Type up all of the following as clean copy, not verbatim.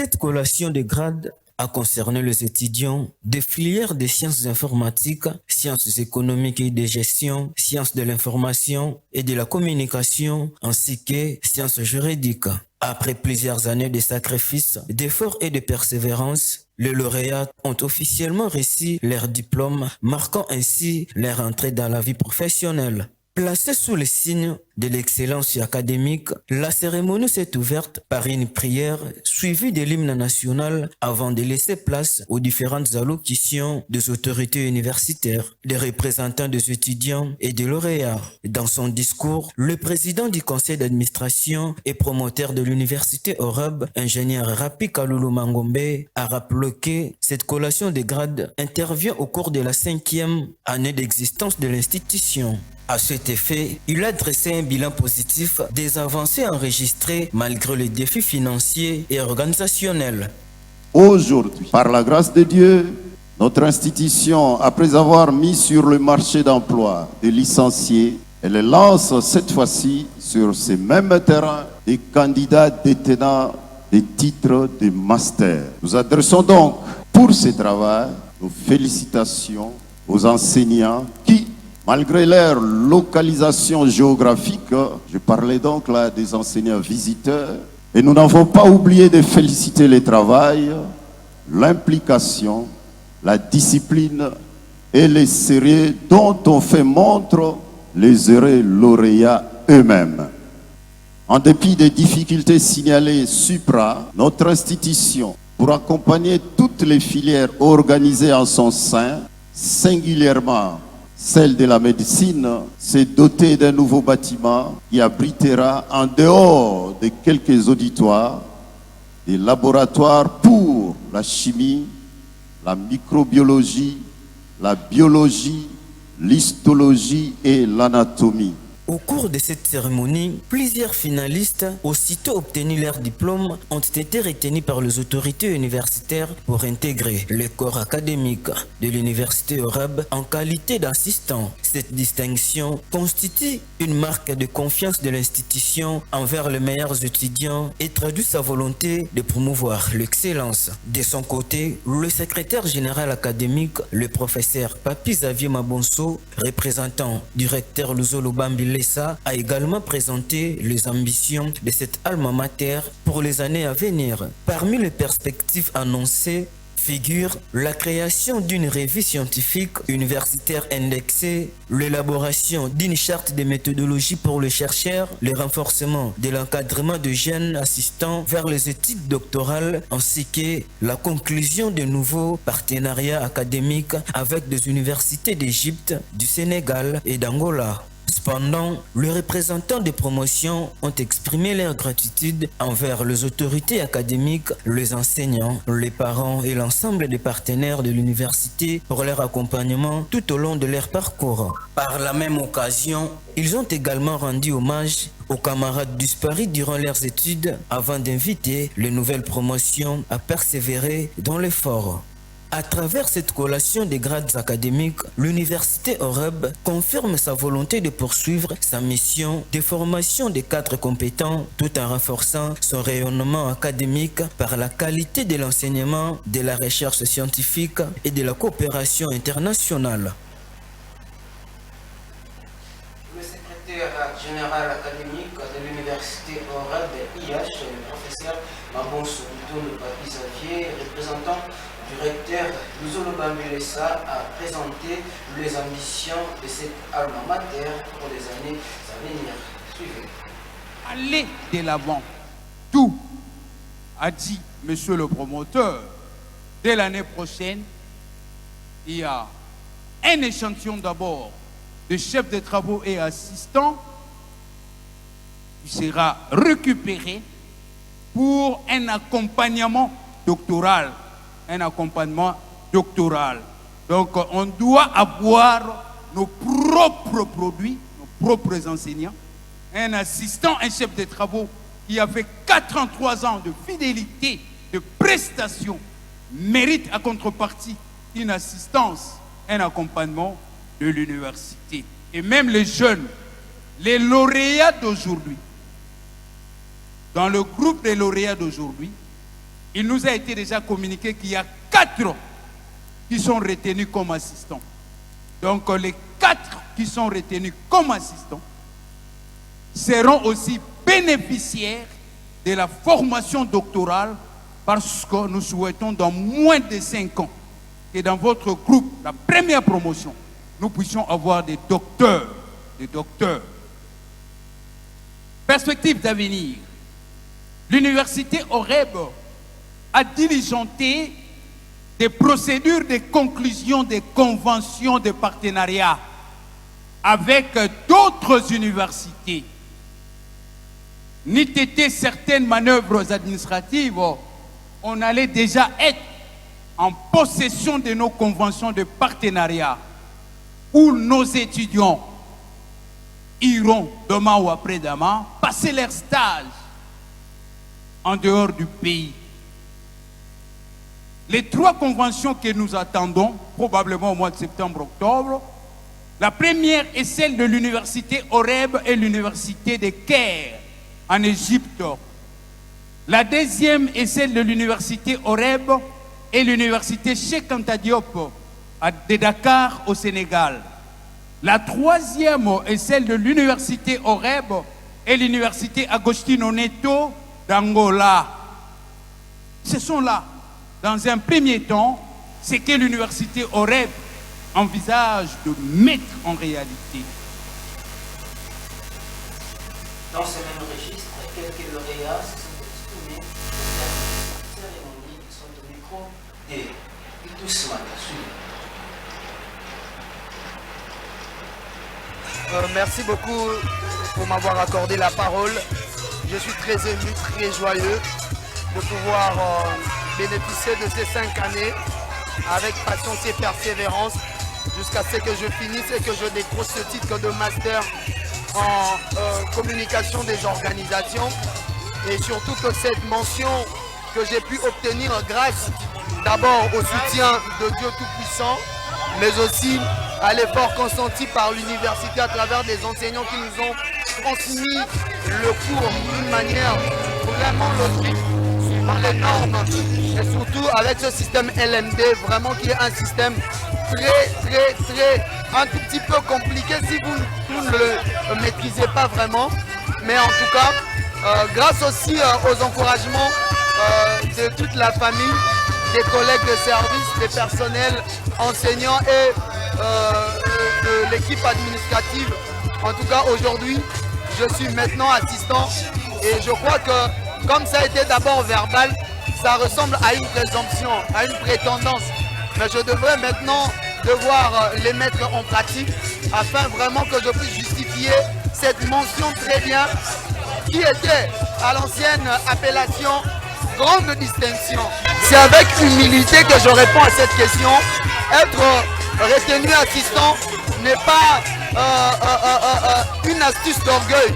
Cette collation de grades a concerné les étudiants des filières des sciences informatiques, sciences économiques et de gestion, sciences de l'information et de la communication, ainsi que sciences juridiques. Après plusieurs années de sacrifices, d'efforts et de persévérance, les lauréats ont officiellement reçu leur diplôme, marquant ainsi leur entrée dans la vie professionnelle. Placée sous le signe de l'excellence académique, la cérémonie s'est ouverte par une prière suivie de l'hymne national avant de laisser place aux différentes allocutions des autorités universitaires, des représentants des étudiants et des lauréats. Dans son discours, le président du conseil d'administration et promoteur de l'université Europe, ingénieur Rapi Kalulu Mangombe, a rappelé que cette collation de grades intervient au cours de la 5e année d'existence de l'institution. À cet effet, il a dressé un bilan positif des avancées enregistrées malgré les défis financiers et organisationnels. Aujourd'hui, par la grâce de Dieu, notre institution, après avoir mis sur le marché d'emploi des licenciés, elle lance cette fois-ci sur ces mêmes terrains des candidats détenant des titres de master. Nous adressons donc pour ce travail nos félicitations aux enseignants qui, malgré leur localisation géographique, je parlais donc là des enseignants visiteurs, et nous n'avons pas oublié de féliciter le travail, l'implication, la discipline et les sérieux dont ont fait montre les heureux lauréats eux-mêmes. En dépit des difficultés signalées supra, notre institution, pour accompagner toutes les filières organisées en son sein, singulièrement celle de la médecine, s'est dotée d'un nouveau bâtiment qui abritera, en dehors de quelques auditoires, des laboratoires pour la chimie, la microbiologie, la biologie, l'histologie et l'anatomie. Au cours de cette cérémonie, plusieurs finalistes, aussitôt obtenus leur diplôme, ont été retenus par les autorités universitaires pour intégrer le corps académique de l'Université Europe en qualité d'assistant. Cette distinction constitue une marque de confiance de l'institution envers les meilleurs étudiants et traduit sa volonté de promouvoir l'excellence. De son côté, le secrétaire général académique, le professeur Papi Xavier Mabonso, représentant du recteur Luzolo Bambile, a également présenté les ambitions de cette alma mater pour les années à venir. Parmi les perspectives annoncées figure la création d'une revue scientifique universitaire indexée, l'élaboration d'une charte de méthodologie pour les chercheurs, le renforcement de l'encadrement de jeunes assistants vers les études doctorales, ainsi que la conclusion de nouveaux partenariats académiques avec des universités d'Égypte, du Sénégal et d'Angola. Cependant, les représentants des promotions ont exprimé leur gratitude envers les autorités académiques, les enseignants, les parents et l'ensemble des partenaires de l'université pour leur accompagnement tout au long de leur parcours. Par la même occasion, ils ont également rendu hommage aux camarades disparus durant leurs études avant d'inviter les nouvelles promotions à persévérer dans l'effort. À travers cette collation des grades académiques, l'Université Europe confirme sa volonté de poursuivre sa mission de formation des cadres compétents tout en renforçant son rayonnement académique par la qualité de l'enseignement, de la recherche scientifique et de la coopération internationale. Le secrétaire général académique de l'Université Europe IH, le professeur Mabonso Papi Xavier, représentant du recteur Luzolo Bambile, a présenté les ambitions de cette alma mater pour les années à venir. Suivez. Allez de l'avant. Tout a dit monsieur le promoteur. Dès l'année prochaine, il y a un échantillon d'abord de chefs de travaux et assistants qui sera récupéré pour un accompagnement doctoral. Donc, on doit avoir nos propres produits, nos propres enseignants. Un assistant, un chef de travaux qui a fait 83 ans de fidélité, de prestation, mérite à contrepartie une assistance, un accompagnement de l'université. Et même les jeunes, les lauréats d'aujourd'hui, dans le groupe des lauréats d'aujourd'hui, il nous a été déjà communiqué qu'il y a 4 qui sont retenus comme assistants. Donc les 4 qui sont retenus comme assistants seront aussi bénéficiaires de la formation doctorale, parce que nous souhaitons dans moins de 5 ans que dans votre groupe, la première promotion, nous puissions avoir des docteurs. Perspective d'avenir. L'université OREB a diligenté des procédures de conclusion des conventions de partenariat avec d'autres universités. N'eût été certaines manœuvres administratives, on allait déjà être en possession de nos conventions de partenariat, où nos étudiants iront demain ou après-demain passer leur stage en dehors du pays. Les 3 conventions que nous attendons, probablement au mois de septembre-octobre, la première est celle de l'université OREB et l'université de Caire en Égypte. La deuxième est celle de l'université OREB et l'université Cheikh Anta Diop de Dakar au Sénégal. La troisième est celle de l'université OREB et l'université Agostino Neto d'Angola. Ce sont là, dans un premier temps, ce que l'université OREB envisage de mettre en réalité. Dans ce même registre, quelques lauréats se sont exprimés pour cette cérémonie. Ils sont au micro de Itous Matasu. Merci beaucoup pour m'avoir accordé la parole. Je suis très ému, très joyeux de pouvoir bénéficier de ces 5 années avec patience et persévérance jusqu'à ce que je finisse et que je décroche ce titre de master en communication des organisations, et surtout que cette mention que j'ai pu obtenir grâce d'abord au soutien de Dieu Tout-Puissant, mais aussi à l'effort consenti par l'université à travers des enseignants qui nous ont transmis le cours d'une manière vraiment logique, suivant les normes, et surtout avec ce système LMD, vraiment qui est un système un tout petit peu compliqué si vous ne le maîtrisez pas vraiment. Mais en tout cas, grâce aussi aux encouragements de toute la famille, des collègues de service, des personnels enseignants et de l'équipe administrative. En tout cas, aujourd'hui, je suis maintenant assistant et je crois que, comme ça a été d'abord verbal, ça ressemble à une présomption, à une prétendance. Mais je devrais maintenant devoir les mettre en pratique afin vraiment que je puisse justifier cette mention très bien qui était à l'ancienne appellation grande distinction. C'est avec humilité que je réponds à cette question. Être retenu assistant n'est pas une astuce d'orgueil,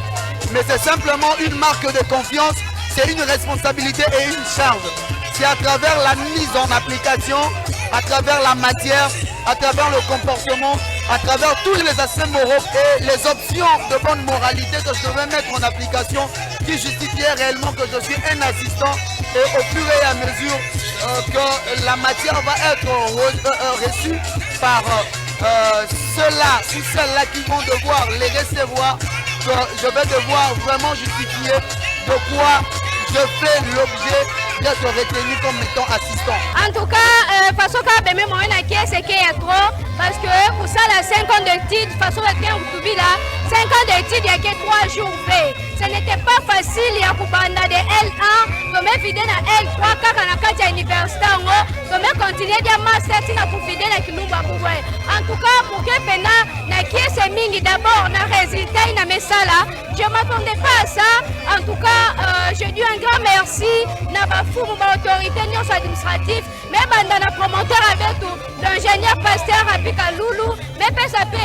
mais c'est simplement une marque de confiance, c'est une responsabilité et une charge. C'est à travers la mise en application, à travers la matière, à travers le comportement, à travers tous les aspects moraux et les options de bonne moralité que je devais mettre en application qui justifiait réellement que je suis un assistant, et au fur et à mesure que la matière va être reçue par ceux-là ou celles-là qui vont devoir les recevoir, que je vais devoir vraiment justifier de quoi je fais l'objet d'être retenu comme étant assistant. En tout cas, façon que même moi na qui c'est qu'il y a trop, parce que pour ça la 5 ans d'études, façon que tu là 5 ans d'études il y a que 3 jours fait. Ce n'était pas facile, il y a kubanda de L1, comme vider na L3 kaka na kati ya université ngo, comme continuer dia master tina pour vider na kilumba pour. En tout cas, pour que pena na qui c'est mingi d'abord na résultat na mesala, je m'attendais pas à ça. En tout cas, je dis un grand merci na bafumu ba autorité nyonso administrative, mais banda na promoteur avec tout, l'ingénieur pasteur Abika Loulou, mais PSAP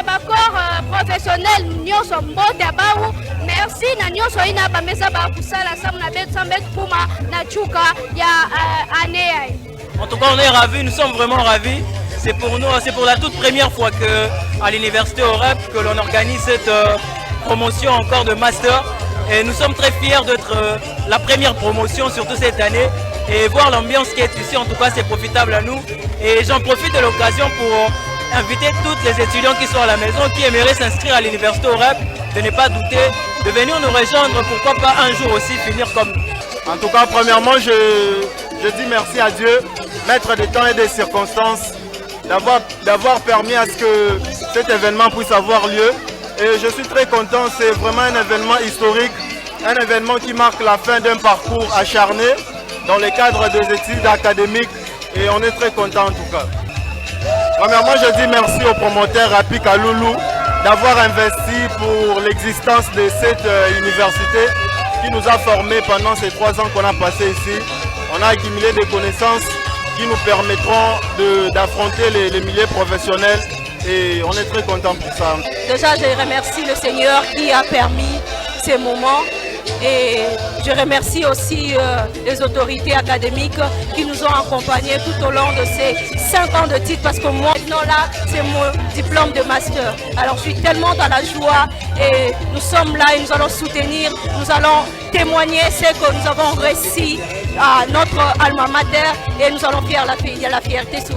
ba corps professionnel nyonso mbote baou. Merci na nyonso ina ba mesa ba kusala sam na bet sam bet puma na chuka ya année. En tout cas, on est ravis, nous sommes vraiment ravis. C'est pour nous, c'est pour la toute première fois que à l'université OREB que l'on organise cette promotion encore de master. Et nous sommes très fiers d'être la première promotion, surtout cette année. et voir l'ambiance qui est ici, en tout cas c'est profitable à nous. Et j'en profite de l'occasion pour inviter tous les étudiants qui sont à la maison, qui aimeraient s'inscrire à l'université OREP, de ne pas douter, de venir nous rejoindre, pourquoi pas un jour aussi finir comme nous. En tout cas, premièrement, je dis merci à Dieu, maître des temps et des circonstances, d'avoir permis à ce que cet événement puisse avoir lieu. Et je suis très content, c'est vraiment un événement historique, un événement qui marque la fin d'un parcours acharné dans le cadre des études académiques, et on est très content en tout cas. Premièrement, je dis merci au promoteur Rapi Kaloulou d'avoir investi pour l'existence de cette université qui nous a formés pendant ces 3 ans qu'on a passé ici. On a accumulé des connaissances qui nous permettront d'affronter les milieux professionnels, et on est très content pour ça. Déjà, je remercie le Seigneur qui a permis ces moments, et je remercie aussi les autorités académiques qui nous ont accompagnés tout au long de ces 5 ans de titre, parce que moi, maintenant là, c'est mon diplôme de master. Alors je suis tellement dans la joie, et nous sommes là et nous allons soutenir, nous allons témoigner ce que nous avons réussi à notre alma mater, et nous allons faire la fierté sur